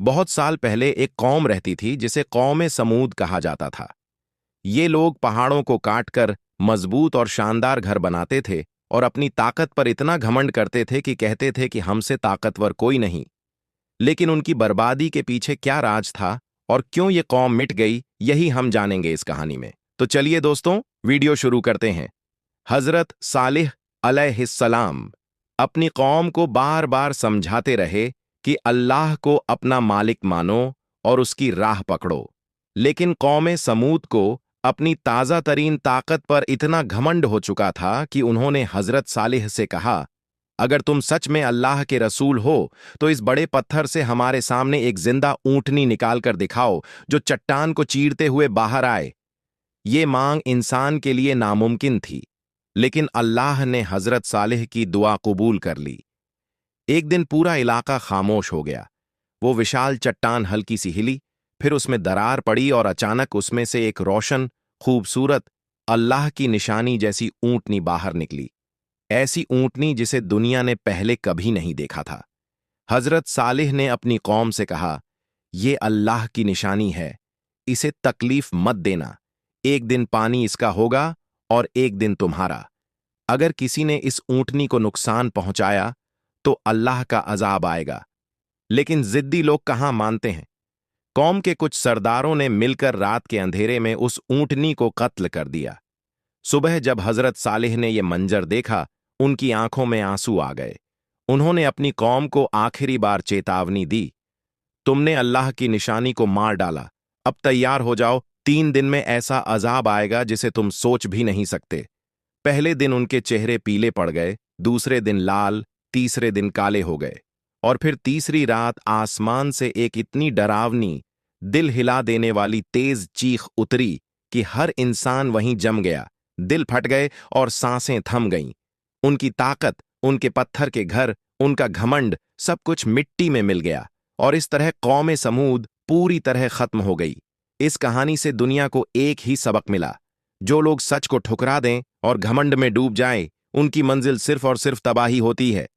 बहुत साल पहले एक कौम रहती थी जिसे कौम समूद कहा जाता था। ये लोग पहाड़ों को काटकर मजबूत और शानदार घर बनाते थे और अपनी ताकत पर इतना घमंड करते थे कि कहते थे कि हमसे ताकतवर कोई नहीं। लेकिन उनकी बर्बादी के पीछे क्या राज था और क्यों ये कौम मिट गई, यही हम जानेंगे इस कहानी में। तो चलिए दोस्तों, वीडियो शुरू करते हैं। हजरत सालिह अलैहिस्सलाम अपनी कौम को बार बार समझाते रहे कि अल्लाह को अपना मालिक मानो और उसकी राह पकड़ो। लेकिन कौम समूद को अपनी ताज़ा तरीन ताकत पर इतना घमंड हो चुका था कि उन्होंने हजरत सालिह से कहा, अगर तुम सच में अल्लाह के रसूल हो तो इस बड़े पत्थर से हमारे सामने एक जिंदा ऊंटनी निकाल कर दिखाओ जो चट्टान को चीरते हुए बाहर आए। ये मांग इंसान के लिए नामुमकिन थी, लेकिन अल्लाह ने हजरत सालिह की दुआ कबूल कर ली। एक दिन पूरा इलाका खामोश हो गया। वो विशाल चट्टान हल्की सी हिली, फिर उसमें दरार पड़ी और अचानक उसमें से एक रोशन, खूबसूरत, अल्लाह की निशानी जैसी ऊंटनी बाहर निकली। ऐसी ऊंटनी जिसे दुनिया ने पहले कभी नहीं देखा था। हजरत सालिह ने अपनी कौम से कहा, ये अल्लाह की निशानी है, इसे तकलीफ मत देना। एक दिन पानी इसका होगा और एक दिन तुम्हारा। अगर किसी ने इस ऊंटनी को नुकसान पहुंचाया तो अल्लाह का अजाब आएगा। लेकिन जिद्दी लोग कहाँ मानते हैं। कौम के कुछ सरदारों ने मिलकर रात के अंधेरे में उस ऊंटनी को कत्ल कर दिया। सुबह जब हजरत सालिह ने यह मंजर देखा, उनकी आंखों में आंसू आ गए। उन्होंने अपनी कौम को आखिरी बार चेतावनी दी, तुमने अल्लाह की निशानी को मार डाला, अब तैयार हो जाओ, 3 दिन में ऐसा अजाब आएगा जिसे तुम सोच भी नहीं सकते। पहले दिन उनके चेहरे पीले पड़ गए, दूसरे दिन लाल, तीसरे दिन काले हो गए, और फिर तीसरी रात आसमान से एक इतनी डरावनी, दिल हिला देने वाली तेज चीख उतरी कि हर इंसान वहीं जम गया। दिल फट गए और सांसें थम गईं। उनकी ताकत, उनके पत्थर के घर, उनका घमंड, सब कुछ मिट्टी में मिल गया और इस तरह कौम समूद पूरी तरह खत्म हो गई। इस कहानी से दुनिया को एक ही सबक मिला, जो लोग सच को ठुकरा दें और घमंड में डूब जाएं, उनकी मंजिल सिर्फ और सिर्फ तबाही होती है।